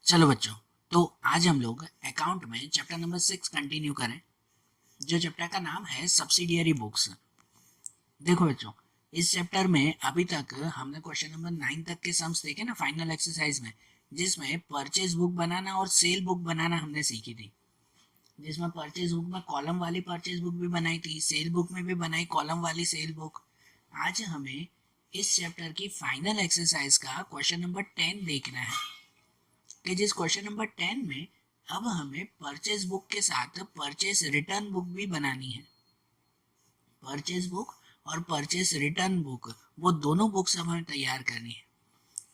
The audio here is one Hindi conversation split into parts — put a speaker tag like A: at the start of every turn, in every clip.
A: चलो बच्चों, तो आज हम लोग अकाउंट में चैप्टर नंबर 6 कंटिन्यू करें, जो चैप्टर का नाम है सब्सिडियरी बुक्स। देखो बच्चों, इस चैप्टर में अभी तक हमने क्वेश्चन नंबर 9 तक के सम्स देखे ना फाइनल एक्सरसाइज में, जिसमें परचेज बुक बनाना और सेल बुक बनाना हमने सीखी थी। जिसमें परचेज बुक में कॉलम वाली परचेज बुक भी बनाई थी, सेल बुक में भी बनाई कॉलम वाली सेल बुक। आज हमें इस चैप्टर की फाइनल एक्सरसाइज का क्वेश्चन नंबर 10 देखना है कि जिस क्वेश्चन नंबर 10 में अब हमें परचेज बुक के साथ परचेज रिटर्न बुक भी बनानी है। परचेज बुक और परचेज रिटर्न बुक, वो दोनों बुक्स अब हमें तैयार करनी है।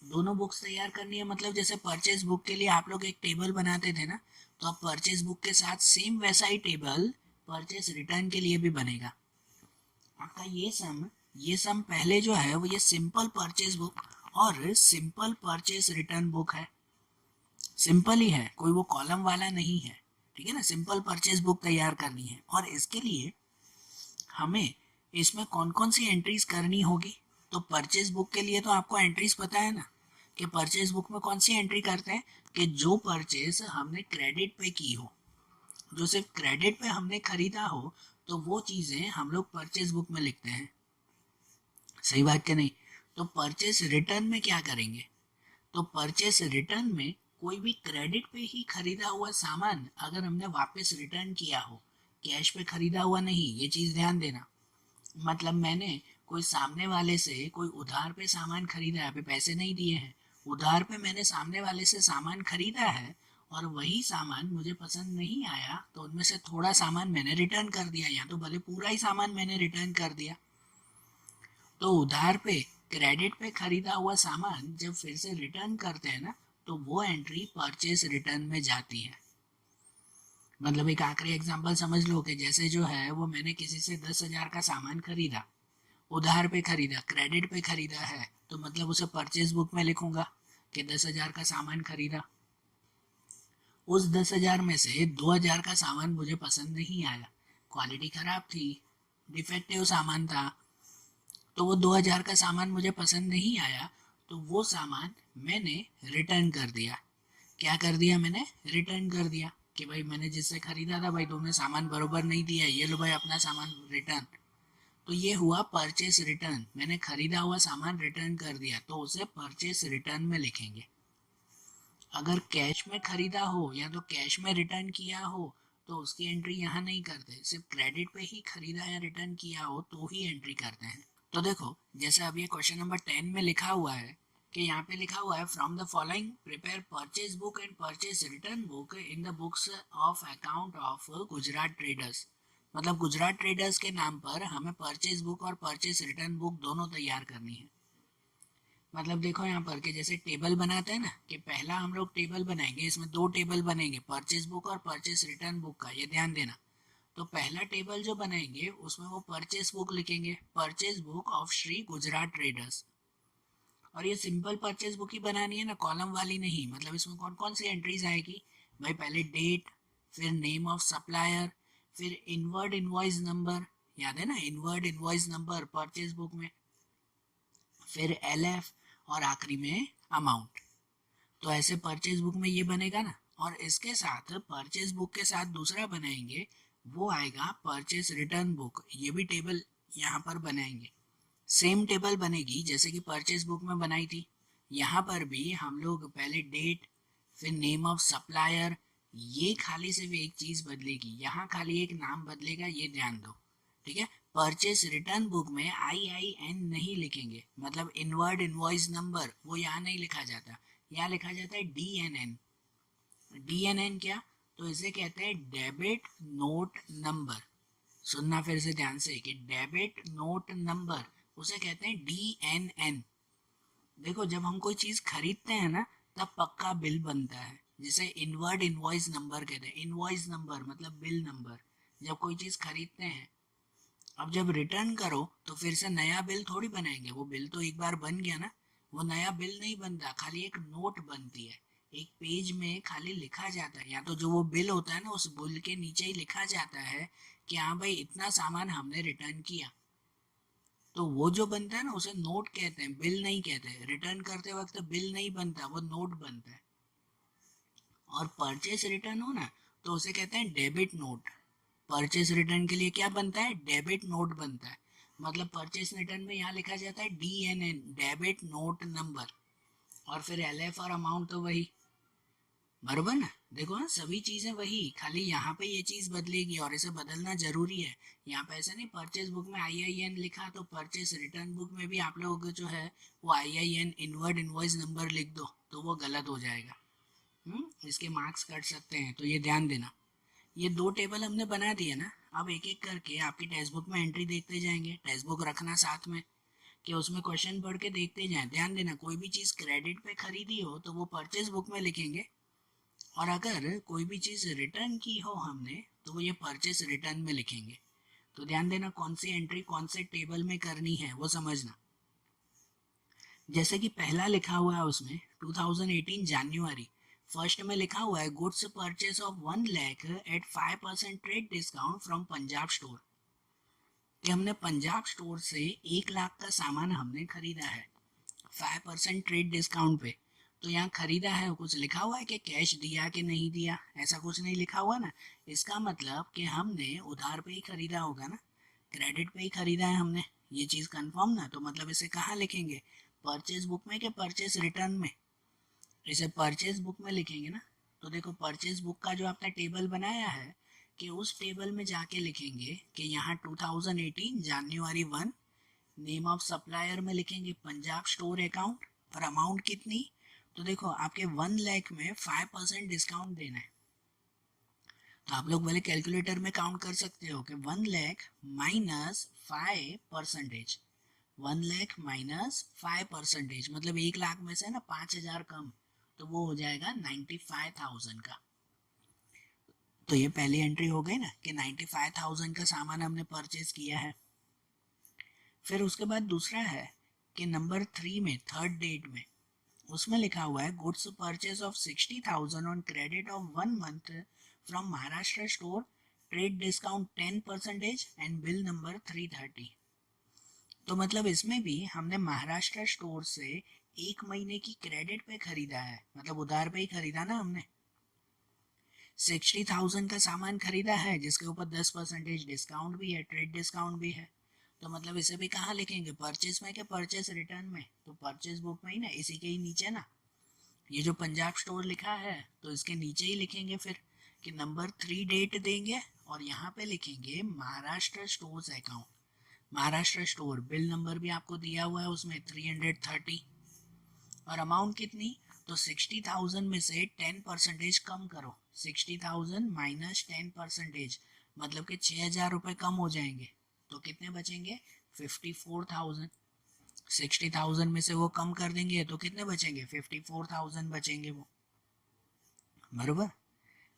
A: दोनों बुक्स तैयार करनी है मतलब जैसे परचेज बुक के लिए आप लोग एक टेबल बनाते थे ना, तो अब परचेज बुक के साथ सेम वैसा ही टेबल परचेज रिटर्न के लिए भी बनेगा। आपका ये सम पहले जो है वो ये सिंपल परचेज बुक और सिंपल परचेज रिटर्न बुक है। सिंपल ही है, कोई वो कॉलम वाला नहीं है, ठीक है ना। सिंपल परचेज बुक तैयार करनी है और इसके लिए हमें इसमें कौन कौन सी एंट्रीज करनी होगी। तो परचेज बुक के लिए तो आपको एंट्रीज पता है ना, कि परचेज बुक में कौन सी एंट्री करते हैं कि जो परचेज हमने क्रेडिट पे की हो, जो सिर्फ क्रेडिट पे हमने खरीदा हो, तो वो चीज़ें हम लोग परचेज बुक में लिखते हैं। सही बात क्या नहीं। तो परचेज रिटर्न में क्या करेंगे, तो परचेस रिटर्न में कोई भी क्रेडिट पे ही खरीदा हुआ सामान अगर हमने वापस रिटर्न किया हो, कैश पे खरीदा हुआ नहीं, ये चीज़ ध्यान देना। मतलब मैंने कोई सामने वाले से कोई उधार पे सामान खरीदा है, अभी पैसे नहीं दिए हैं, उधार पे मैंने सामने वाले से सामान खरीदा है और वही सामान मुझे पसंद नहीं आया, तो उनमें से थोड़ा सामान मैंने रिटर्न कर दिया, या तो भले पूरा ही सामान मैंने रिटर्न कर दिया। तो उधार पे क्रेडिट पे खरीदा हुआ सामान जब फिर से रिटर्न करते हैं ना, तो वो एंट्री परचेस रिटर्न में जाती है। मतलब एक आखिरी एग्जांपल समझ लो कि जैसे जो है वो मैंने किसी से 10,000 का सामान खरीदा, उधार पे खरीदा, क्रेडिट पे खरीदा है, तो मतलब उसे परचेस बुक में लिखूंगा कि 10,000 का सामान खरीदा। उस 10,000 में से 2,000 का सामान मुझे पसंद नहीं आया, क्वालिटी खराब थी, डिफेक्टिव सामान था, तो वो 2,000 का सामान मुझे पसंद नहीं आया, तो वो सामान मैंने रिटर्न कर दिया। क्या कर दिया मैंने, रिटर्न कर दिया कि भाई मैंने जिससे खरीदा था भाई तुमने सामान बरोबर नहीं दिया, ये लो भाई अपना सामान रिटर्न। तो ये हुआ परचेस रिटर्न, मैंने खरीदा हुआ सामान रिटर्न कर दिया, तो उसे परचेस रिटर्न में लिखेंगे। अगर कैश में खरीदा हो या तो कैश में रिटर्न किया हो, तो उसकी एंट्री यहाँ नहीं करते, सिर्फ क्रेडिट पे ही खरीदा या रिटर्न किया हो तो ही एंट्री करते हैं। तो देखो, जैसे अब ये क्वेश्चन नंबर 10 में लिखा हुआ है कि यहाँ पे लिखा हुआ है from the following prepare purchase book and purchase return book in the books of account of Gujarat traders. मतलब गुजरात ट्रेडर्स के नाम पर हमें परचेज बुक और परचेज रिटर्न बुक दोनों तैयार करनी है। मतलब देखो यहाँ पर कि जैसे टेबल बनाते हैं ना, कि पहला हम लोग टेबल बनाएंगे, इसमें दो टेबल बनेंगे, परचेज बुक और परचेज रिटर्न बुक का, ये ध्यान देना। तो पहला टेबल जो बनाएंगे उसमें वो परचेज बुक लिखेंगे, purchase book of Shri Gujarat traders. और ये सिंपल परचेज बुक ही बनानी है ना, कॉलम वाली नहीं। मतलब इसमें कौन कौन सी एंट्रीज आएगी भाई, पहले डेट, फिर नेम ऑफ सप्लायर, फिर इनवर्ड इनवॉइस नंबर, याद है ना inward invoice number purchase book में, फिर एलएफ, और आखिरी में अमाउंट। तो ऐसे परचेज बुक में ये बनेगा ना। और इसके साथ परचेज बुक के साथ दूसरा बनाएंगे, वो आएगा परचेज रिटर्न बुक। ये भी टेबल यहाँ पर बनाएंगे, सेम टेबल बनेगी जैसे कि परचेज बुक में बनाई थी। यहाँ पर भी हम लोग पहले डेट, फिर नेम ऑफ सप्लायर, ये खाली सिर्फ एक चीज बदलेगी, यहाँ खाली एक नाम बदलेगा, ये ध्यान दो, ठीक है। परचेस रिटर्न बुक में IIN नहीं लिखेंगे, मतलब इनवर्ड इनवॉइस नंबर वो यहाँ नहीं लिखा जाता, यहाँ लिखा जाता है DNN। DNN क्या, तो इसे कहते हैं डेबिट नोट नंबर। सुनना फिर से ध्यान से कि डेबिट नोट नंबर उसे कहते हैं DNN। देखो, जब हम कोई चीज खरीदते हैं ना, तब पक्का बिल बनता है, जिसे इनवर्ड इनवॉइस नंबर कहते हैं। इनवॉइस नंबर मतलब बिल नंबर, जब कोई चीज खरीदते हैं। अब जब रिटर्न करो तो फिर से नया बिल थोड़ी बनाएंगे, वो बिल तो एक बार बन गया ना। वो नया बिल नहीं बनता, खाली एक नोट बनती है, एक पेज में खाली लिखा जाता है, या तो जो वो बिल होता है ना उस बिल के नीचे ही लिखा जाता है कि हाँ भाई इतना सामान हमने रिटर्न किया। तो वो जो बनता है ना उसे नोट कहते हैं, बिल नहीं कहते। रिटर्न करते वक्त बिल नहीं बनता, वो नोट बनता है। और परचेस रिटर्न हो ना तो उसे कहते हैं डेबिट नोट। परचेस रिटर्न के लिए क्या बनता है, डेबिट नोट बनता है। मतलब परचेस रिटर्न में यहाँ लिखा जाता है DNN, डेबिट नोट नंबर, और फिर LF और अमाउंट तो वही, बरोबर ना। देखो ना सभी चीजें वही, खाली यहाँ पे ये चीज बदलेगी और इसे बदलना जरूरी है। यहाँ पे ऐसा नहीं परचेस बुक में IIN लिखा तो परचेस रिटर्न बुक में भी आप लोग जो है वो IIN इनवर्ड इनवॉइस नंबर लिख दो तो वो गलत हो जाएगा। इसके मार्क्स कट सकते हैं, तो ये ध्यान देना। ये दो टेबल हमने बना दिए ना, अब एक एक करके आपकी टेक्स्ट बुक में एंट्री देखते जाएंगे। टेक्स्ट बुक रखना साथ में कि उसमें क्वेश्चन पढ़ के देखते जाएं। ध्यान देना कोई भी चीज़ क्रेडिट पे खरीदी हो तो वो परचेज बुक में लिखेंगे, और अगर कोई भी चीज़ रिटर्न की हो हमने तो वो ये परचेज रिटर्न में लिखेंगे। तो ध्यान देना कौन सी एंट्री कौन से टेबल में करनी है वो समझना। जैसे कि पहला लिखा हुआ है उसमें 2018 जनवरी, फर्स्ट में लिखा हुआ है goods purchase of 1 lakh at 5% trade discount from Punjab store, कि हमने पंजाब स्टोर से 1 लाख का सामान हमने खरीदा है 5% ट्रेड डिस्काउंट पे। तो यहाँ खरीदा है कुछ लिखा हुआ है कि कैश दिया कि नहीं दिया, ऐसा कुछ नहीं लिखा हुआ ना। इसका मतलब कि हमने उधार पे ही खरीदा होगा ना, क्रेडिट पे ही खरीदा है हमने, ये चीज़ कंफर्म ना। तो मतलब इसे कहाँ लिखेंगे, परचेज बुक में कि परचेज रिटर्न में। इसे परचेज बुक में लिखेंगे ना। तो देखो परचेज बुक का जो आपने टेबल बनाया है कि उस टेबल में जाके लिखेंगे कि यहाँ 2018 जनवरी 1, नेम ऑफ सप्लायर में लिखेंगे पंजाब स्टोर अकाउंट, और अमाउंट कितनी, तो देखो आपके 1 लाख में 5% डिस्काउंट देना है। तो आप लोग पहले कैलकुलेटर में काउंट कर सकते हो कि 1 लाख माइनस 5%, 1 लाख माइनस 5%, मतलब 1 लाख में से ना 5,000 कम, तो वो हो जाएगा 95,000 का। तो ये पहली एंट्री हो गई ना कि 95,000 का सामान हमने परचेज किया है। फिर उसके बाद दूसरा है कि नंबर 3 में थर्ड डेट में उसमें लिखा हुआ है goods purchase of 60,000 on credit of 1 month from Maharashtra store, trade discount 10% and bill number 330। तो मतलब इसमें भी हमने महाराष्ट्र स्टोर से 1 महीने की क्रेडिट पे खरीदा है, मतलब उधार पे ही खरीदा ना हमने। 60,000 का सामान खरीदा है जिसके ऊपर 10% डिस्काउंट भी है, ट्रेड डिस्काउंट भी है। तो मतलब इसे भी कहाँ लिखेंगे, परचेज में क्या परचेज रिटर्न में। तो परचेज बुक में ही ना, इसी के ही नीचे ना ये जो पंजाब स्टोर लिखा है तो इसके नीचे ही लिखेंगे फिर कि नंबर 3 डेट देंगे और यहाँ पे लिखेंगे Maharashtra stores account, Maharashtra store, bill number भी आपको दिया हुआ है उसमें 330, और अमाउंट कितनी, तो 60,000 में से 10% कम करो, 60,000 माइनस 10%, मतलब कि 6,000 रुपये कम हो जाएंगे। तो कितने बचेंगे, 54,000। 60,000 में से वो कम कर देंगे तो कितने बचेंगे, 54,000 बचेंगे वो, बरोबर।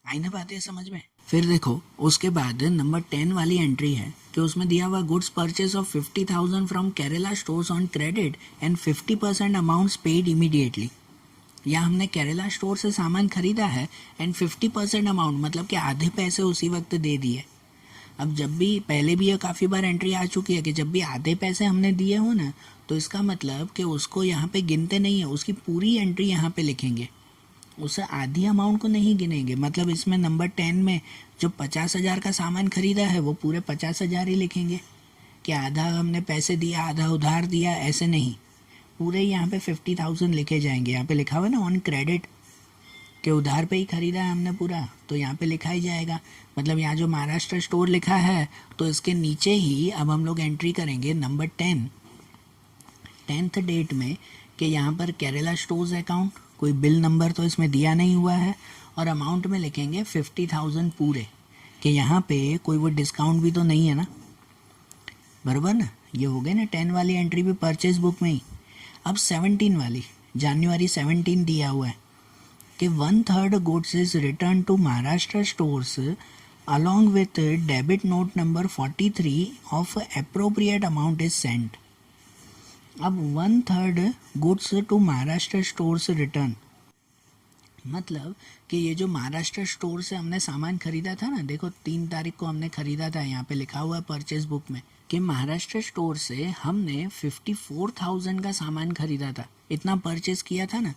A: आई ना बातें समझ में। फिर देखो उसके बाद नंबर 10 वाली एंट्री है कि उसमें दिया हुआ goods purchase of 50,000 from Kerala stores on credit and 50% amounts paid immediately. या हमने केरला स्टोर से सामान खरीदा है एंड 50% अमाउंट, मतलब कि आधे पैसे उसी वक्त दे दिए। अब जब भी पहले भी ये काफ़ी बार एंट्री आ चुकी है कि जब भी आधे पैसे हमने दिए हो ना तो इसका मतलब कि उसको यहाँ पे गिनते नहीं है, उसकी पूरी एंट्री यहाँ पे लिखेंगे, उसे आधी अमाउंट को नहीं गिनेंगे। मतलब इसमें नंबर 10 में जो 50,000 का सामान खरीदा है वो पूरे 50,000 ही लिखेंगे कि आधा हमने पैसे दिया आधा उधार दिया, ऐसे नहीं, पूरे यहाँ पे 50,000 लिखे जाएंगे। यहाँ पे लिखा हुआ है ना ऑन क्रेडिट कि उधार पे ही खरीदा है हमने पूरा, तो यहाँ पे लिखा ही जाएगा। मतलब यहाँ जो महाराष्ट्र स्टोर लिखा है तो इसके नीचे ही अब हम लोग एंट्री करेंगे नंबर 10th डेट में कि यहाँ पर केरला स्टोर्स अकाउंट, कोई बिल नंबर तो इसमें दिया नहीं हुआ है, और अमाउंट में लिखेंगे 50,000 पूरे, कि यहाँ पे कोई वो डिस्काउंट भी तो नहीं है ना, बराबर ना। ये हो गए ना 10 वाली एंट्री भी परचेज बुक में ही। अब 17 वाली, जनवरी 17 दिया हुआ है कि 1/3 goods is return to Maharashtra stores along with debit note number 43 of appropriate amount is sent। अब 1/3 goods to Maharashtra stores return, मतलब कि ये जो महाराष्ट्र स्टोर से हमने सामान खरीदा था ना, देखो 3 तारीख को हमने खरीदा था, यहाँ पे लिखा हुआ है परचेज बुक में कि महाराष्ट्र स्टोर से हमने 54,000 का सामान खरीदा था, इतना परचेज किया था ना।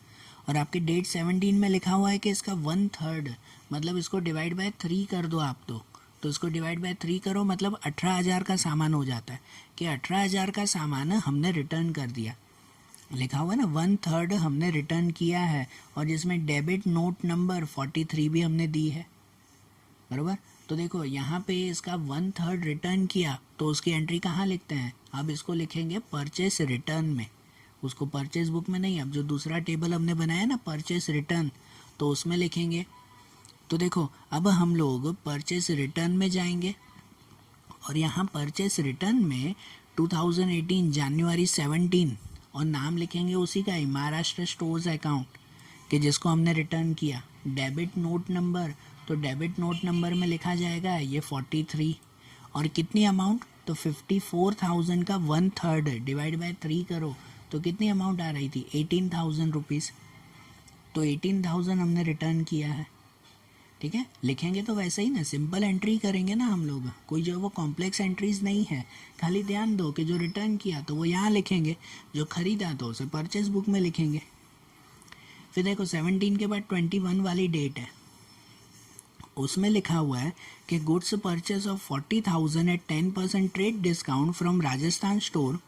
A: और आपके डेट 17 में लिखा हुआ है कि इसका 1/3 मतलब इसको डिवाइड बाय 3 कर दो आप। तो इसको डिवाइड बाय 3 करो मतलब 18,000 का सामान हो जाता है कि 18,000 का सामान हमने रिटर्न कर दिया। लिखा हुआ है ना 1/3 हमने रिटर्न किया है, और जिसमें डेबिट नोट नंबर 43 भी हमने दी है, बराबर। तो देखो यहाँ पे इसका 1/3 रिटर्न किया, तो उसकी एंट्री कहाँ लिखते हैं, अब इसको लिखेंगे परचेस रिटर्न में, उसको परचेस बुक में नहीं। अब जो दूसरा टेबल हमने बनाया ना परचेस रिटर्न, तो उसमें लिखेंगे। तो देखो अब हम लोग परचेस रिटर्न में जाएंगे, और यहाँ परचेस रिटर्न में 2018 जनवरी 17 और नाम लिखेंगे उसी का ही, महाराष्ट्र स्टोर्स अकाउंट, कि जिसको हमने रिटर्न किया। डेबिट नोट नंबर, तो डेबिट नोट नंबर में लिखा जाएगा ये 43, और कितनी अमाउंट, तो 54,000 का 1/3 डिवाइड बाय 3 करो तो कितनी अमाउंट आ रही थी, 18,000 रुपीज़। तो 18,000 हमने रिटर्न किया है, ठीक है। लिखेंगे तो वैसे ही ना, सिंपल एंट्री करेंगे ना हम लोग, कोई जो वो कॉम्प्लेक्स एंट्रीज नहीं है। खाली ध्यान दो कि जो रिटर्न किया तो वो यहाँ लिखेंगे, जो खरीदा तो उसे परचेस बुक में लिखेंगे। फिर देखो 17 के बाद 21 वाली डेट है, उसमें लिखा हुआ है कि goods purchase of 40,000 at 10% trade discount from Rajasthan store,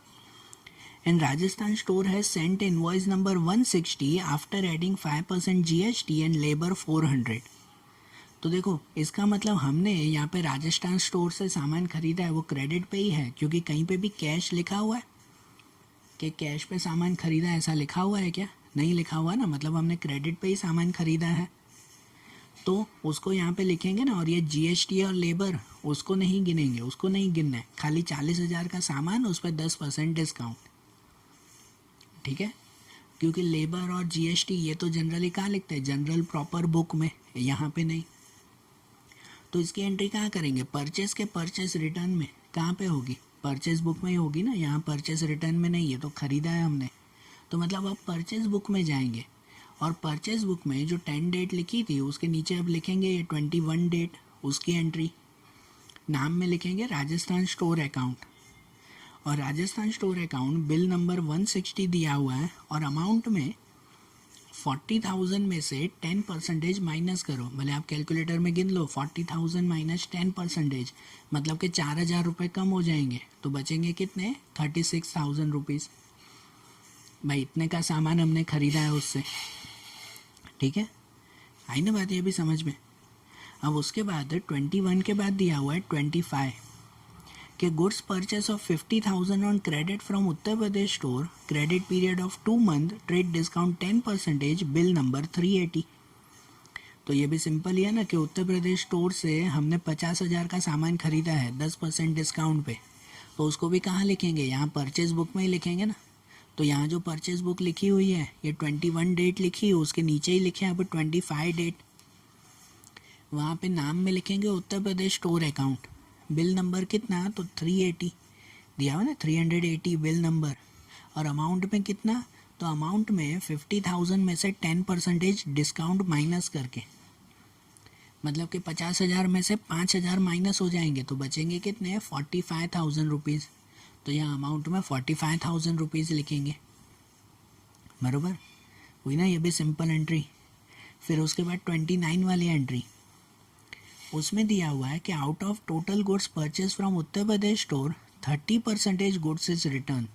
A: and Rajasthan store has sent invoice number 160 after adding 5% GST and labor 400। तो देखो इसका मतलब हमने यहाँ पे राजस्थान स्टोर से सामान खरीदा है, वो क्रेडिट पे ही है, क्योंकि कहीं पे भी कैश लिखा हुआ है कि कैश पे सामान खरीदा, ऐसा लिखा हुआ है क्या, नहीं लिखा हुआ ना, मतलब हमने क्रेडिट पे ही सामान खरीदा है, तो उसको यहाँ पे लिखेंगे ना। और ये GST और लेबर उसको नहीं गिनेंगे, उसको नहीं गिनना है, खाली 40,000 का सामान, उस पर 10% डिस्काउंट, ठीक है। क्योंकि लेबर और GST ये तो जनरली कहाँ लिखते हैं, जनरल प्रॉपर बुक में, यहाँ पे नहीं। तो इसकी एंट्री कहाँ करेंगे, परचेस के परचेस रिटर्न में, कहाँ पे होगी, परचेस बुक में ही होगी ना, यहाँ परचेस रिटर्न में नहीं है, तो खरीदा है हमने। तो मतलब अब परचेस बुक में जाएंगे, और परचेस बुक में जो 10 डेट लिखी थी उसके नीचे अब लिखेंगे ये 21 डेट, उसकी एंट्री। नाम में लिखेंगे राजस्थान स्टोर अकाउंट, और Rajasthan store account bill number 160 दिया हुआ है, और अमाउंट में 40,000 में से 10% माइनस करो, भले आप कैलकुलेटर में गिन लो, 40,000 माइनस 10% मतलब कि 4,000 रुपये कम हो जाएंगे, तो बचेंगे कितने, 36,000 रुपीज़। भाई इतने का सामान हमने खरीदा है उससे, ठीक है, आई ना बात ये भी समझ में। अब उसके बाद 21 के बाद दिया हुआ है 25 कि goods purchase of 50,000 on credit from Uttar Pradesh store, credit period of 2 month, trade discount 10%, bill number 380। तो ये भी सिंपल ही है ना कि उत्तर प्रदेश स्टोर से हमने 50,000 का सामान खरीदा है 10% डिस्काउंट पे, तो उसको भी कहाँ लिखेंगे, यहाँ परचेस बुक में ही लिखेंगे ना। तो यहाँ जो परचेस बुक लिखी हुई है ये 21 डेट लिखी है, उसके नीचे ही लिखे हैं अब 25 डेट, वहाँ पे नाम में लिखेंगे उत्तर Pradesh store account, bill number कितना, तो 380 दिया हुआ ना, 380 बिल नंबर, और अमाउंट में कितना, तो अमाउंट में 50,000 में से 10% डिस्काउंट माइनस करके, मतलब कि 50,000 में से 5,000 माइनस हो जाएंगे, तो बचेंगे कितने, 45,000 रुपीज़। तो यहाँ अमाउंट में 45,000 रुपीज़ लिखेंगे, बराबर हुई ना, ये भी सिंपल एंट्री। फिर उसके बाद 29 वाली एंट्री, उसमें दिया हुआ है कि out of total goods purchase from Uttar Pradesh store 30% goods is return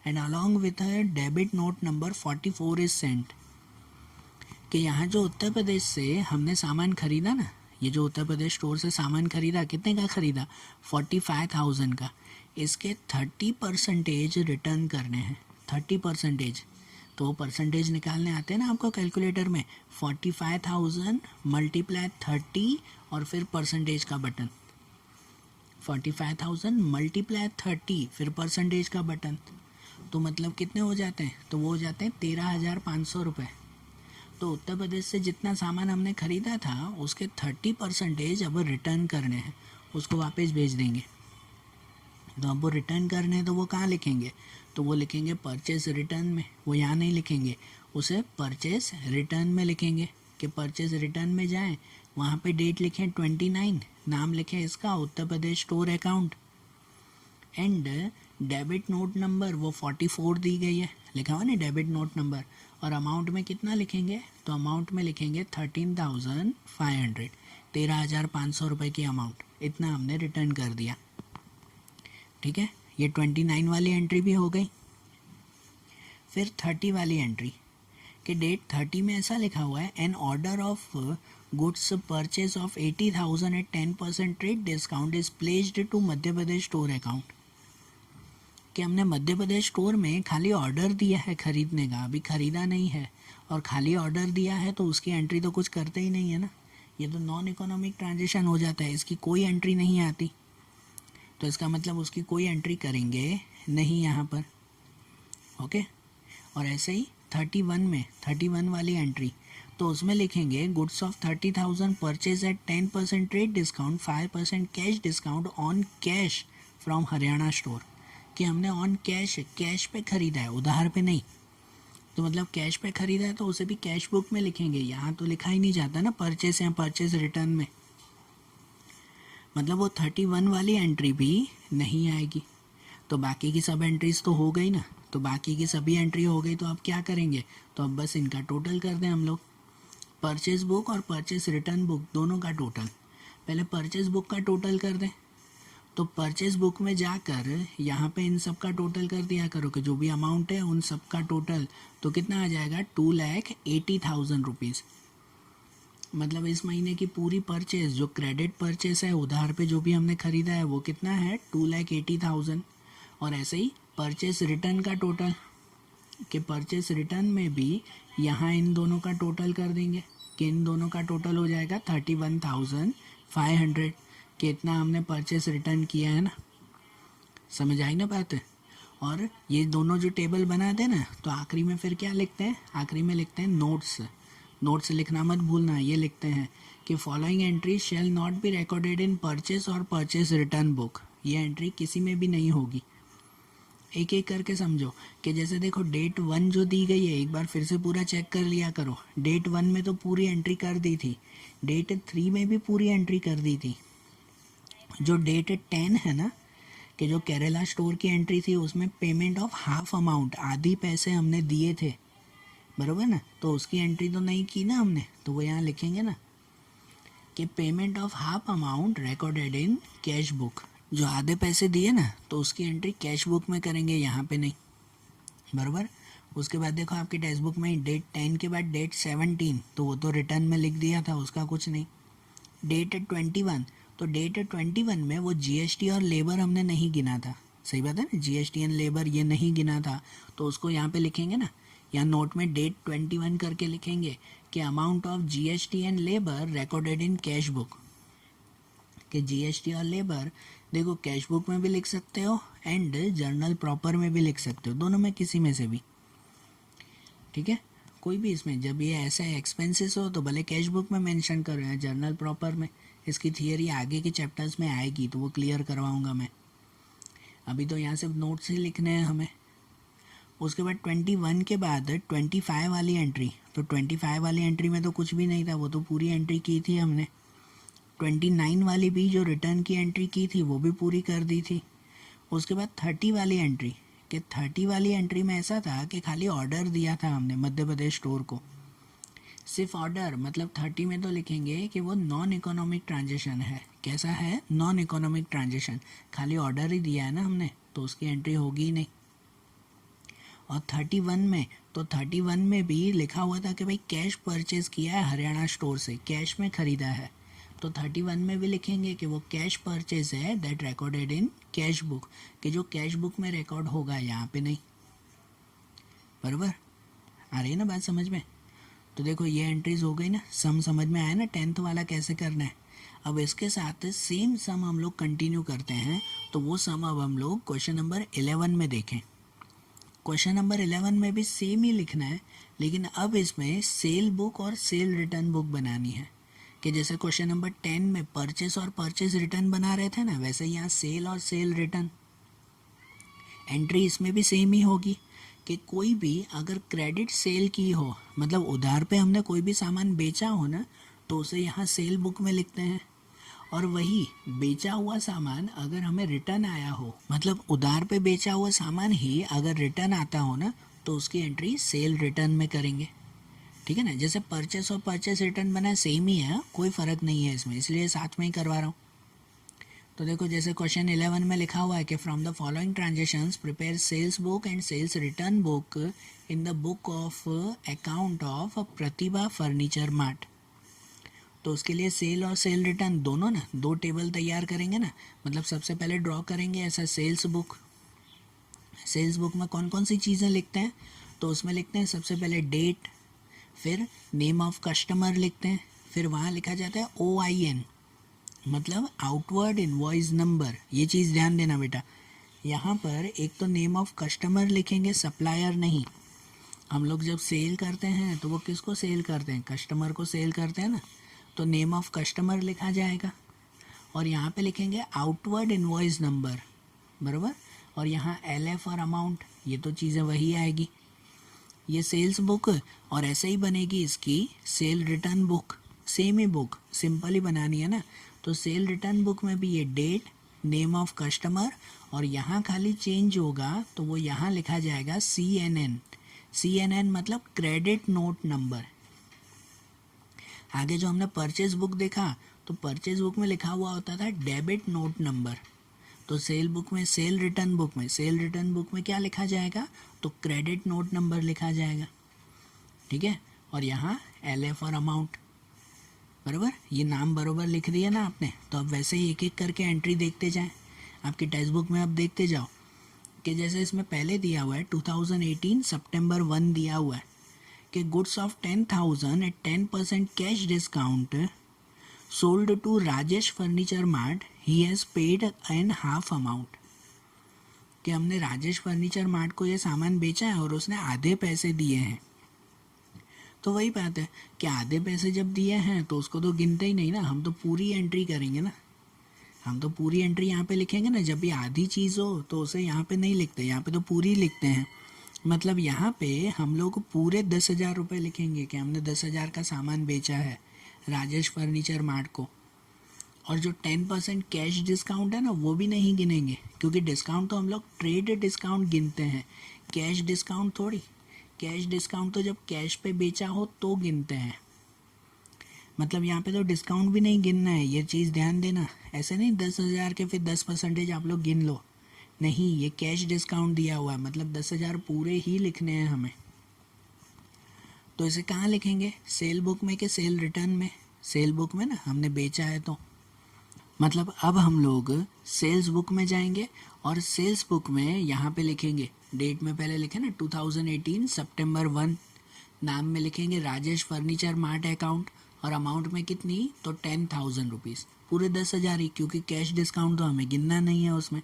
A: and along with a debit note number 44 is sent. कि यहाँ जो उत्तर प्रदेश से हमने सामान खरीदा ना, ये जो उत्तर प्रदेश स्टोर से सामान खरीदा, कितने का खरीदा, 45,000 का, इसके 30% रिटर्न करने हैं, 30%। तो वो परसेंटेज निकालने आते हैं ना आपको कैलकुलेटर में, 45,000 मल्टीप्लाई 30 और फिर परसेंटेज का बटन, 45,000 मल्टीप्लाई 30 फिर परसेंटेज का बटन, तो मतलब कितने हो जाते हैं, तो वो हो जाते हैं 13,500 रुपये। तो उत्तर प्रदेश से जितना सामान हमने खरीदा था उसके 30% अब रिटर्न करने हैं, उसको वापस भेज देंगे। तो अब वो रिटर्न करने हैं तो वो कहाँ लिखेंगे, तो वो लिखेंगे परचेस रिटर्न में, वो यहाँ नहीं लिखेंगे, उसे परचेस रिटर्न में लिखेंगे। कि परचेस रिटर्न में जाएं, वहाँ पे डेट लिखें 29, नाम लिखें इसका Uttar Pradesh store account, and debit note number वो 44 दी गई है, लिखा हुआ ना डेबिट नोट नंबर, और अमाउंट में कितना लिखेंगे, तो अमाउंट में लिखेंगे 13,500, 13,500 रुपये की अमाउंट, इतना हमने रिटर्न कर दिया। ठीक है, ये 29 वाली एंट्री भी हो गई। फिर 30 वाली एंट्री कि डेट 30 में ऐसा लिखा हुआ है, an order of goods purchase of 80,000 at 10% trade discount is placed to Madhya Pradesh store account. कि हमने मध्य प्रदेश स्टोर में खाली ऑर्डर दिया है खरीदने का, अभी खरीदा नहीं है, और खाली ऑर्डर दिया है तो उसकी एंट्री तो कुछ करते ही नहीं है ना, ये तो नॉन इकोनॉमिक ट्रांजेक्शन हो जाता है, इसकी कोई एंट्री नहीं आती, तो इसका मतलब उसकी कोई एंट्री करेंगे नहीं यहाँ पर। ओके, और ऐसे ही 31 वाली एंट्री, तो उसमें लिखेंगे goods of 30,000 purchase at 10% trade discount, 5% cash discount on cash from Haryana store. कि हमने ऑन कैश पे ख़रीदा है, उधार पे नहीं, तो मतलब कैश पे ख़रीदा है तो उसे भी कैश बुक में लिखेंगे। यहाँ तो लिखा ही नहीं जाता ना परचेस या परचेस रिटर्न में, मतलब वो 31 वाली एंट्री भी नहीं आएगी। तो बाकी की सब एंट्रीज तो हो गई ना, तो बाकी की सभी एंट्री हो गई, तो अब क्या करेंगे, तो अब बस इनका टोटल कर दें हम लोग, परचेज बुक और परचेस रिटर्न बुक दोनों का टोटल। पहले परचेज बुक का टोटल कर दें, तो परचेज बुक में जाकर यहाँ पे इन सब का टोटल कर दिया करो कि जो भी अमाउंट है उन सब का टोटल, तो कितना आ जाएगा 2,80,000 रुपीज़। मतलब इस महीने की पूरी परचेज जो क्रेडिट परचेस है, उधार पे जो भी हमने ख़रीदा है वो कितना है 2,80,000। और ऐसे ही परचेस रिटर्न का टोटल, कि परचेस रिटर्न में भी यहाँ इन दोनों का टोटल कर देंगे, कि इन दोनों का टोटल हो जाएगा 31,500, कि इतना हमने परचेस रिटर्न किया है ना। समझ आई ना बात है। और ये दोनों जो टेबल बना दे ना, तो आखिरी में फिर क्या लिखते हैं, आखिरी में लिखते हैं नोट्स लिखना मत भूलना। ये लिखते हैं कि following entry shall not be recorded in purchase और परचेस रिटर्न बुक। ये एंट्री किसी में भी नहीं होगी। एक एक करके समझो कि जैसे देखो डेट 1 जो दी गई है, एक बार फिर से पूरा चेक कर लिया करो। डेट 1 में तो पूरी एंट्री कर दी थी, डेट 3 में भी पूरी एंट्री कर दी थी। जो डेट 10 है ना, कि जो केरला स्टोर की एंट्री थी उसमें पेमेंट ऑफ हाफ अमाउंट, आधी पैसे हमने दिए थे, बरोबर ना, तो उसकी एंट्री तो नहीं की ना हमने, तो वो यहाँ लिखेंगे ना कि payment of half amount recorded in cash book. जो आधे पैसे दिए ना, तो उसकी एंट्री कैश बुक में करेंगे, यहाँ पे नहीं, बराबर। उसके बाद देखो आपकी टेक्स्ट बुक में डेट 10 के बाद डेट 17, तो वो तो रिटर्न में लिख दिया था, उसका कुछ नहीं। डेट 21, तो डेट 21 में वो जीएसटी और लेबर हमने नहीं गिना था, सही बात है ना, जीएसटी एंड लेबर ये नहीं गिना था, तो उसको यहाँ पे लिखेंगे ना, यहाँ नोट में डेट 21 करके लिखेंगे कि amount of GST and labour recorded in cash book. कि जीएसटी और लेबर देखो कैश बुक में भी लिख सकते हो एंड जर्नल प्रॉपर में भी लिख सकते हो, दोनों में किसी में से भी, ठीक है, कोई भी इसमें। जब ये ऐसा एक्सपेंसेस हो तो भले कैश बुक में मेंशन करो या जर्नल प्रॉपर में, इसकी थियरी आगे के चैप्टर्स में आएगी तो वो क्लियर करवाऊंगा मैं, अभी तो यहाँ सिर्फ नोट्स ही लिखने हैं हमें। उसके बाद 21 के बाद 25 वाली एंट्री, तो 25 वाली एंट्री में तो कुछ भी नहीं था, वो तो पूरी एंट्री की थी हमने। 29 वाली भी जो रिटर्न की एंट्री की थी वो भी पूरी कर दी थी। उसके बाद 30 वाली एंट्री, कि 30 वाली एंट्री में ऐसा था कि खाली ऑर्डर दिया था हमने मध्य प्रदेश स्टोर को, सिर्फ ऑर्डर, मतलब 30 में तो लिखेंगे कि वो नॉन इकोनॉमिक ट्रांजेक्शन है। कैसा है, नॉन इकोनॉमिक ट्रांजेक्शन, खाली ऑर्डर ही दिया है ना हमने, तो उसकी एंट्री होगी ही नहीं। और 31 में, तो 31 में भी लिखा हुआ था कि भाई कैश परचेज किया है हरियाणा स्टोर से, कैश में ख़रीदा है, तो 31 में भी लिखेंगे कि वो कैश परचेज है that recorded in cash book, कि जो कैश बुक में रिकॉर्ड होगा, यहाँ पे नहीं, बराबर। आ रही है ना बात समझ में। तो देखो ये एंट्रीज हो गई ना, सम समझ में आया ना 10th वाला कैसे करना है। अब इसके साथ सेम सम हम लोग कंटिन्यू करते हैं, तो वो सम अब हम लोग क्वेश्चन नंबर 11 में देखें। क्वेश्चन नंबर 11 में भी सेम ही लिखना है, लेकिन अब इसमें सेल बुक और सेल रिटर्न बुक बनानी है। कि जैसे क्वेश्चन नंबर 10 में परचेस और परचेस रिटर्न बना रहे थे ना, वैसे यहाँ सेल और सेल रिटर्न एंट्री इसमें भी सेम ही होगी। कि कोई भी अगर क्रेडिट सेल की हो, मतलब उधार पे हमने कोई भी सामान बेचा हो ना, तो उसे यहाँ सेल बुक में लिखते हैं। और वही बेचा हुआ सामान अगर हमें रिटर्न आया हो, मतलब उधार पे बेचा हुआ सामान ही अगर रिटर्न आता हो ना, तो उसकी एंट्री सेल रिटर्न में करेंगे, ठीक है ना। जैसे परचेस और परचेस रिटर्न बना सेम ही है, कोई फ़र्क नहीं है इसमें, इसलिए साथ में ही करवा रहा हूँ। तो देखो जैसे क्वेश्चन 11 में लिखा हुआ है कि from the following transactions prepare sales book and sales return book in the book of account of Pratibha furniture mart. तो उसके लिए सेल और सेल रिटर्न दोनों ना दो टेबल तैयार करेंगे ना, मतलब सबसे पहले ड्रॉ करेंगे ऐसा सेल्स बुक। सेल्स बुक में कौन कौन सी चीज़ें लिखते हैं, तो उसमें लिखते हैं सबसे पहले डेट, फिर नेम ऑफ कस्टमर लिखते हैं, फिर वहाँ लिखा जाता है OIN, मतलब आउटवर्ड इनवॉइस नंबर। ये चीज़ ध्यान देना बेटा, यहाँ पर एक तो नेम ऑफ कस्टमर लिखेंगे, सप्लायर नहीं। हम लोग जब सेल करते हैं तो वो किसको सेल करते हैं, कस्टमर को सेल करते हैं ना, तो नेम ऑफ कस्टमर लिखा जाएगा। और यहाँ पे लिखेंगे आउटवर्ड इनवॉइस नंबर, बराबर। और यहाँ LF और अमाउंट, ये तो चीज़ें वही आएगी। ये सेल्स बुक, और ऐसे ही बनेगी इसकी सेल रिटर्न बुक, सेम ही बुक, सिंपल ही बनानी है ना। तो सेल रिटर्न बुक में भी ये डेट, नेम ऑफ कस्टमर, और यहाँ खाली चेंज होगा तो वो यहाँ लिखा जाएगा CNN। CNN मतलब क्रेडिट नोट नंबर। आगे जो हमने परचेज बुक देखा, तो परचेज बुक में लिखा हुआ होता था डेबिट नोट नंबर। तो सेल बुक में, सेल रिटर्न बुक में क्या लिखा जाएगा, तो क्रेडिट नोट नंबर लिखा जाएगा, ठीक है। और यहाँ LF और अमाउंट, बराबर। ये नाम बराबर लिख दिया ना आपने, तो अब वैसे ही एक एक करके एंट्री देखते जाएं। आपकी टेक्स्ट बुक में अब देखते जाओ कि जैसे इसमें पहले दिया हुआ है 2018 सितंबर 1 दिया हुआ है कि goods of 10,000 at 10% cash discount sold to Rajesh furniture mart, he has paid an half amount. कि हमने राजेश फर्नीचर मार्ट को ये सामान बेचा है और उसने आधे पैसे दिए हैं। तो वही बात है कि आधे पैसे जब दिए हैं तो उसको तो गिनते ही नहीं ना, हम तो पूरी एंट्री करेंगे ना। हम तो पूरी एंट्री यहाँ पे लिखेंगे ना, जब भी आधी चीज़ हो तो उसे यहाँ पे नहीं लिखते, यहाँ पे तो पूरी लिखते हैं। मतलब यहाँ पे हम लोग पूरे 10,000 रुपये लिखेंगे कि हमने 10,000 का सामान बेचा है राजेश फर्नीचर मार्ट को। और जो 10% कैश डिस्काउंट है ना, वो भी नहीं गिनेंगे, क्योंकि डिस्काउंट तो हम लोग ट्रेड डिस्काउंट गिनते हैं, कैश डिस्काउंट थोड़ी। कैश डिस्काउंट तो जब कैश पे बेचा हो तो गिनते हैं। मतलब यहाँ पे तो डिस्काउंट भी नहीं गिनना है, ये चीज़ ध्यान देना। ऐसे नहीं 10,000 के फिर 10% आप लोग गिन लो, नहीं, ये कैश डिस्काउंट दिया हुआ है, मतलब 10,000 पूरे ही लिखने हैं हमें। तो इसे कहाँ लिखेंगे, सेल बुक में कि सेल रिटर्न में। सेल बुक में ना, हमने बेचा है तो। मतलब अब हम लोग सेल्स बुक में जाएंगे और सेल्स बुक में यहाँ पे लिखेंगे, डेट में पहले लिखे ना 2018 सितंबर 1, नाम में लिखेंगे राजेश फर्नीचर मार्ट अकाउंट, और अमाउंट में कितनी, तो 10,000 रुपीज़, पूरे 10,000 ही, क्योंकि कैश डिस्काउंट तो हमें गिनना नहीं है उसमें,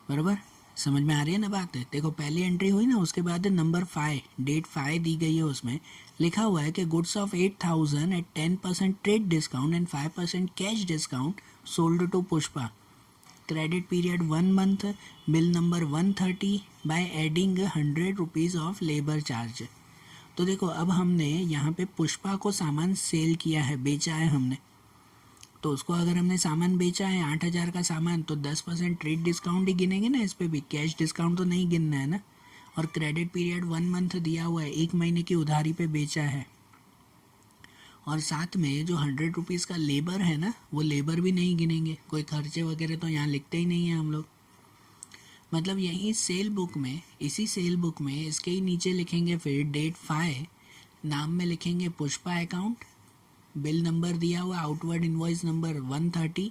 A: बराबर। समझ में आ रही है ना बात है। देखो पहली एंट्री हुई ना, उसके बाद नंबर 5, डेट 5 दी गई है, उसमें लिखा हुआ है कि goods of 8,000 at 10% trade discount and 5% cash discount sold to Pushpa, credit period 1 month, bill number 130 by adding 100 rupees of labour charge. तो देखो अब हमने यहाँ पे पुष्पा को सामान सेल किया है, बेचा है हमने, तो उसको अगर हमने सामान बेचा है 8,000 का सामान, तो 10% ट्रेड डिस्काउंट ही गिनेंगे ना इस पर भी, कैश डिस्काउंट तो नहीं गिनना है ना। और क्रेडिट पीरियड 1 मंथ दिया हुआ है, 1 महीने की उधारी पे बेचा है। और साथ में जो 100 रुपीज़ का लेबर है ना, वो लेबर भी नहीं गिनेंगे, कोई खर्चे वगैरह तो यहाँ लिखते ही नहीं है हम लोग। मतलब यही सेल बुक में, इसी सेल बुक में इसके ही नीचे लिखेंगे फिर डेट 5, नाम में लिखेंगे पुष्पा अकाउंट, बिल नंबर दिया हुआ आउटवर्ड इनवॉइस नंबर 130,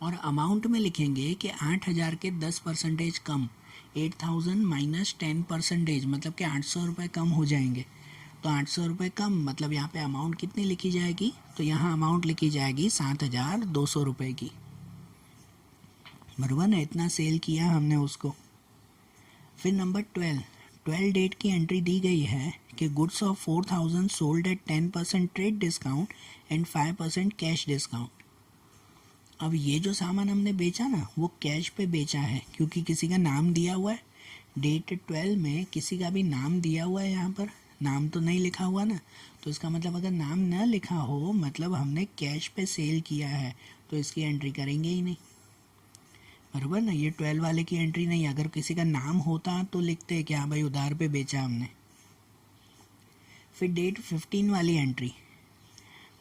A: और अमाउंट में लिखेंगे कि 8,000 के 10% कम, 8,000 माइनस 10%, मतलब कि 800 रुपये कम हो जाएंगे। तो 800 रुपये कम, मतलब यहाँ पे अमाउंट कितनी लिखी जाएगी, तो यहाँ अमाउंट लिखी जाएगी 7,200 रुपये की, बराबर ना। इतना सेल किया हमने उसको। फिर नंबर 12 डेट की एंट्री दी गई है कि goods of 4,000 sold at 10% trade discount and 5% cash discount. अब ये जो सामान हमने बेचा ना, वो कैश पे बेचा है, क्योंकि किसी का नाम दिया हुआ है। डेट 12 में किसी का भी नाम दिया हुआ है, यहाँ पर नाम तो नहीं लिखा हुआ ना, तो इसका मतलब अगर नाम न लिखा हो, मतलब हमने कैश पे सेल किया है, तो इसकी एंट्री करेंगे ही नहीं, बराबर ना, ये 12 वाले की एंट्री नहीं। अगर किसी का नाम होता तो लिखते कि हाँ भाई उधार पे बेचा हमने। फिर डेट 15 वाली एंट्री,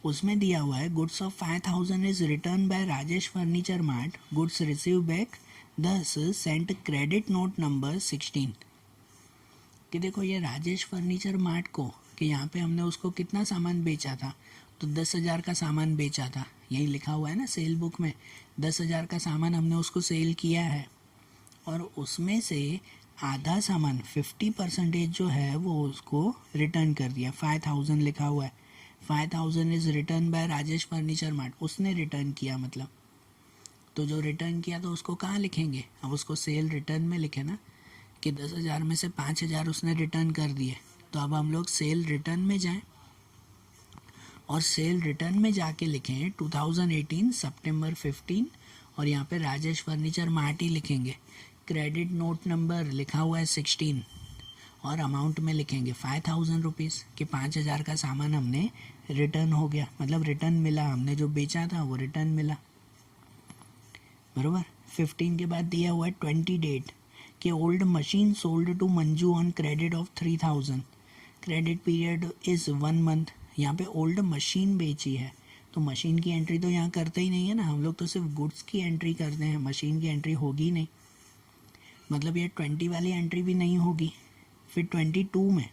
A: उसमें दिया हुआ है goods of 5000 is return by Rajesh furniture mart, goods receive back, दस सेंट क्रेडिट नोट नंबर 16। कि देखो ये राजेश फर्नीचर मार्ट को, कि यहाँ पे हमने उसको कितना सामान बेचा था, तो 10,000 का सामान बेचा था, यही लिखा हुआ है ना सेल बुक में। 10,000 का सामान हमने उसको सेल किया है, और उसमें से आधा सामान 50% जो है वो उसको रिटर्न कर दिया। 5,000 लिखा हुआ है, 5,000 is return by Rajesh furniture mart, उसने रिटर्न किया मतलब। तो जो रिटर्न किया तो उसको कहाँ लिखेंगे, अब उसको सेल रिटर्न में लिखे ना, कि 10,000 में से 5,000 उसने रिटर्न कर दिए। तो अब हम लोग सेल रिटर्न में जाएं, और सेल रिटर्न में जाके लिखें 2018 सितंबर 15, और यहाँ पे राजेश फर्नीचर मार्ट ही लिखेंगे। क्रेडिट नोट नंबर लिखा हुआ है 16, और अमाउंट में लिखेंगे 5,000 रुपीज़, कि 5,000 का सामान हमने रिटर्न हो गया, मतलब रिटर्न मिला, हमने जो बेचा था वो रिटर्न मिला। बराबर। 15 के बाद दिया हुआ है 20 डेट, कि old machine sold to Manju on credit of 3,000, credit period is 1 month. यहाँ पे ओल्ड मशीन बेची है, तो मशीन की एंट्री तो यहाँ करते ही नहीं है ना, हम लोग तो सिर्फ गुड्स की एंट्री करते हैं, मशीन की एंट्री होगी नहीं, मतलब ये 20 वाली एंट्री भी नहीं होगी। फिर 22 में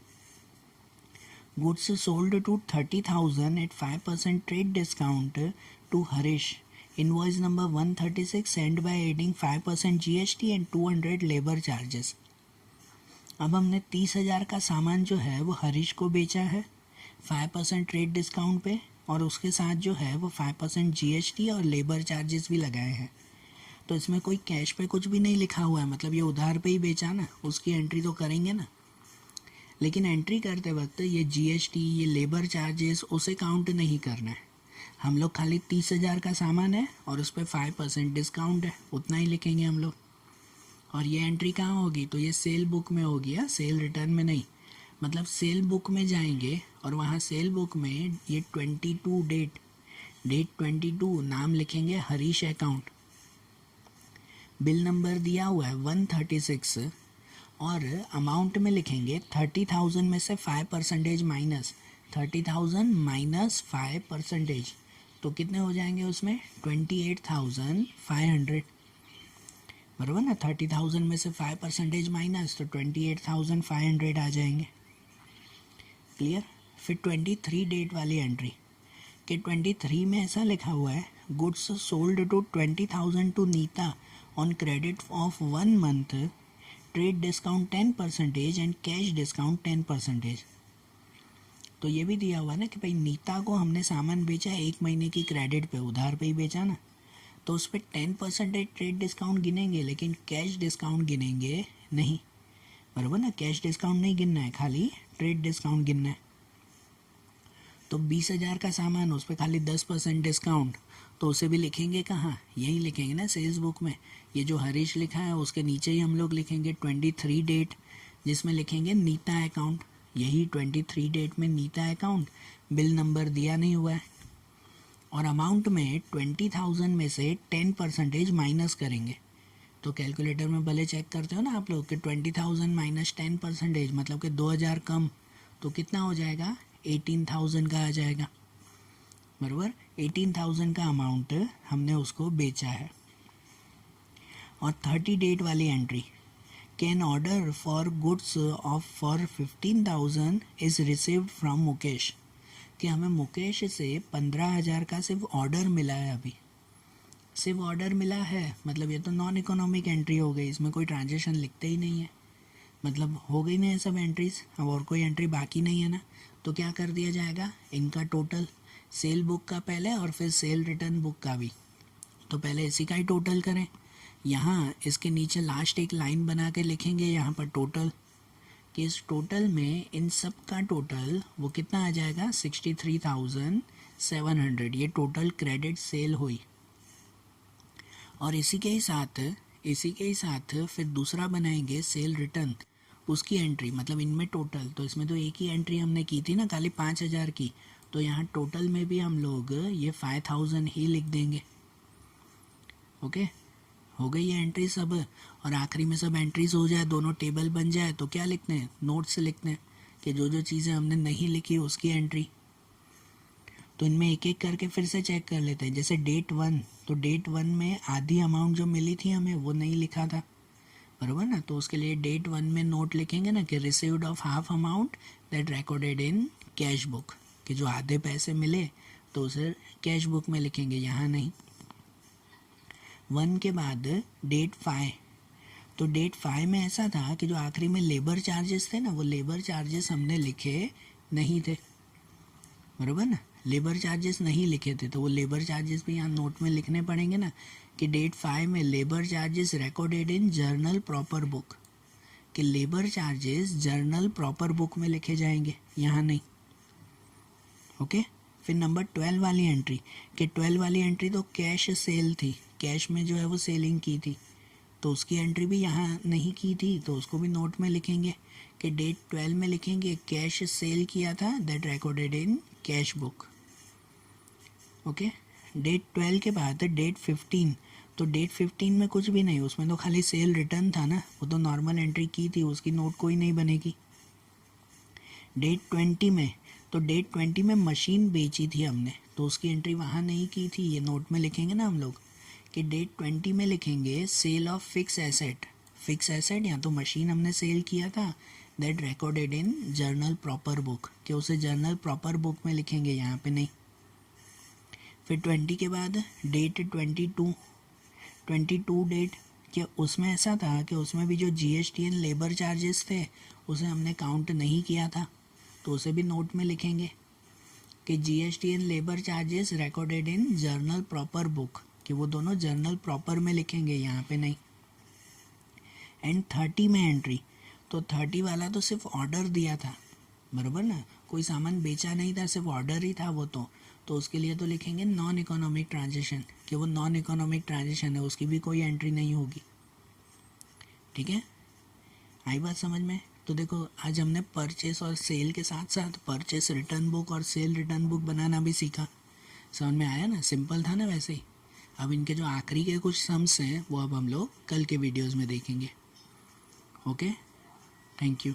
A: goods sold to 30,000 at 5% trade discount to Harish, invoice number 136 send by adding 5% GST and 200 labour charges. अब हमने 30,000 का सामान जो है वो हरीश को बेचा है 5% ट्रेड डिस्काउंट पे, और उसके साथ जो है वो 5% GST और लेबर चार्जेस भी लगाए हैं। तो इसमें कोई कैश पे कुछ भी नहीं लिखा हुआ है, मतलब ये उधार पे ही बेचा ना, उसकी एंट्री तो करेंगे ना। लेकिन एंट्री करते वक्त ये GST, ये लेबर चार्जेस उसे काउंट नहीं करना है, हम लोग खाली 30,000 का सामान है और उस पर 5% डिस्काउंट है, उतना ही लिखेंगे हम लोग। और ये एंट्री कहाँ होगी, तो ये सेल बुक में होगी, सेल रिटर्न में नहीं। मतलब सेल बुक में जाएंगे और वहाँ सेल बुक में ये 22 डेट 22 नाम लिखेंगे हरीश अकाउंट, बिल नंबर दिया हुआ है 136, और अमाउंट में लिखेंगे 30,000 में से 5% माइनस 30,000 माइनस 5%, तो कितने हो जाएंगे उसमें 28,500। बराबर ना, 30,000 में से 5% माइनस तो 28,500 आ जाएंगे। क्लियर। फिर 23 डेट वाली एंट्री, कि 23 में ऐसा लिखा हुआ है goods sold to 20,000 to Neeta on credit of 1 month, trade discount 10% and cash discount 10%। तो ये भी दिया हुआ ना कि भाई नीता को हमने सामान बेचा 1 महीने की क्रेडिट पे, उधार पे ही बेचा ना, तो उस पर 10% ट्रेड डिस्काउंट गिनेंगे, लेकिन कैश डिस्काउंट गिनेंगे नहीं। बराबर ना, कैश डिस्काउंट नहीं गिनना है, खाली ट्रेड डिस्काउंट गिनना है। तो 20,000 का सामान, उस पर खाली 10% डिस्काउंट, तो उसे भी लिखेंगे कहाँ, यही लिखेंगे ना सेल्स बुक में। ये जो हरीश लिखा है उसके नीचे ही हम लोग लिखेंगे 23 डेट, जिसमें लिखेंगे नीता अकाउंट, यही 23 डेट में नीता अकाउंट, बिल नंबर दिया नहीं हुआ है। और अमाउंट में 20,000 में से 10% माइनस करेंगे। तो कैलकुलेटर में भले चेक करते हो ना आप लोग कि 20,000 माइनस 10% मतलब कि 2,000 कम, तो कितना हो जाएगा 18,000 का आ जाएगा। बराबर, 18,000 का अमाउंट हमने उसको बेचा है। और 30 डेट वाली entry, can order for goods of for 15,000 is received from Mukesh, कि हमें मुकेश से 15,000 का सिर्फ ऑर्डर मिला है, अभी सिर्फ ऑर्डर मिला है, मतलब ये तो नॉन इकोनॉमिक एंट्री हो गई, इसमें कोई ट्रांजेक्शन लिखते ही नहीं है, मतलब हो गई ना ये सब एंट्रीज। अब और कोई एंट्री बाकी नहीं है ना, तो क्या कर दिया जाएगा, इनका टोटल सेल बुक का पहले और फिर सेल रिटर्न बुक का भी, तो पहले इसी का ही टोटल करें। यहाँ इसके नीचे लास्ट एक लाइन बना के लिखेंगे यहाँ पर टोटल, कि इस टोटल में इन सब का टोटल वो कितना आ जाएगा 63,700, ये टोटल क्रेडिट सेल हुई। और इसी के ही साथ फिर दूसरा बनाएंगे सेल रिटर्न, उसकी एंट्री, मतलब इनमें टोटल, तो इसमें तो एक ही एंट्री हमने की थी ना खाली 5,000 की, तो यहाँ टोटल में भी हम लोग ये 5,000 ही लिख देंगे। ओके, हो गई है एंट्री सब, और आखिरी में सब एंट्रीज हो जाए, दोनों टेबल बन जाए, तो क्या लिखते हैं, नोट्स लिखते हैं कि जो जो चीज़ें हमने नहीं लिखी उसकी एंट्री। तो इनमें एक एक करके फिर से चेक कर लेते हैं। जैसे डेट 1, तो डेट 1 में आधी अमाउंट जो मिली थी हमें वो नहीं लिखा था, बराबर ना। तो उसके लिए डेट 1 में नोट लिखेंगे ना कि received of half amount that recorded in cash book, कि जो आधे पैसे मिले तो उसे कैश बुक में लिखेंगे, यहाँ नहीं। 1 के बाद डेट 5, तो डेट 5 में ऐसा था कि जो आखिरी में लेबर चार्जेस थे ना, वो लेबर चार्जेस हमने लिखे नहीं थे, बराबर ना। लेबर चार्जेस नहीं लिखे थे, तो वो लेबर चार्जेस भी यहाँ नोट में लिखने पड़ेंगे ना कि डेट 5 में labour charges recorded in journal proper book, कि labour charges journal proper book में लिखे जाएंगे, यहाँ नहीं। ओके। फिर नंबर 12 वाली एंट्री, कि 12 वाली एंट्री तो कैश सेल थी, कैश में जो है वो सेलिंग की थी, तो उसकी एंट्री भी यहाँ नहीं की थी, तो उसको भी नोट में लिखेंगे कि डेट 12 में लिखेंगे कैश सेल किया था that recorded in cash book. Okay. Date 12 के बाद डेट 15, तो डेट 15 में कुछ भी नहीं, उसमें तो खाली सेल रिटर्न था ना, वो तो नॉर्मल एंट्री की थी, उसकी नोट कोई नहीं बनेगी। डेट 20 में, तो डेट 20 में मशीन बेची थी हमने, तो उसकी एंट्री वहाँ नहीं की थी, ये नोट में लिखेंगे ना हम लोग कि डेट 20 में लिखेंगे sale of fix asset, fix asset या तो मशीन हमने सेल किया था that recorded in journal proper book, कि उसे जर्नल प्रॉपर बुक में लिखेंगे, यहाँ पे नहीं। फिर 20 के बाद डेट 22 डेट, कि उसमें ऐसा था कि उसमें भी जो GST एंड लेबर चार्जेस थे उसे हमने काउंट नहीं किया था, तो उसे भी नोट में लिखेंगे कि GST and labour charges recorded in journal proper book, कि वो दोनों जर्नल प्रॉपर में लिखेंगे, यहाँ पे नहीं। एंड 30 में एंट्री, तो 30 वाला तो सिर्फ ऑर्डर दिया था, बराबर ना, कोई सामान बेचा नहीं था, सिर्फ ऑर्डर ही था वो, तो उसके लिए तो लिखेंगे नॉन इकोनॉमिक ट्रांजेक्शन, कि वो नॉन इकोनॉमिक ट्रांजेक्शन है, उसकी भी कोई एंट्री नहीं होगी। ठीक है, आई बात समझ में। तो देखो आज हमने परचेस और सेल के साथ साथ परचेस रिटर्न बुक और सेल रिटर्न बुक बनाना भी सीखा, समझ में आया ना, सिंपल था ना वैसे ही। अब इनके जो आखिरी के कुछ सम्स हैं वो अब हम लोग कल के वीडियोज़ में देखेंगे। Okay, thank you.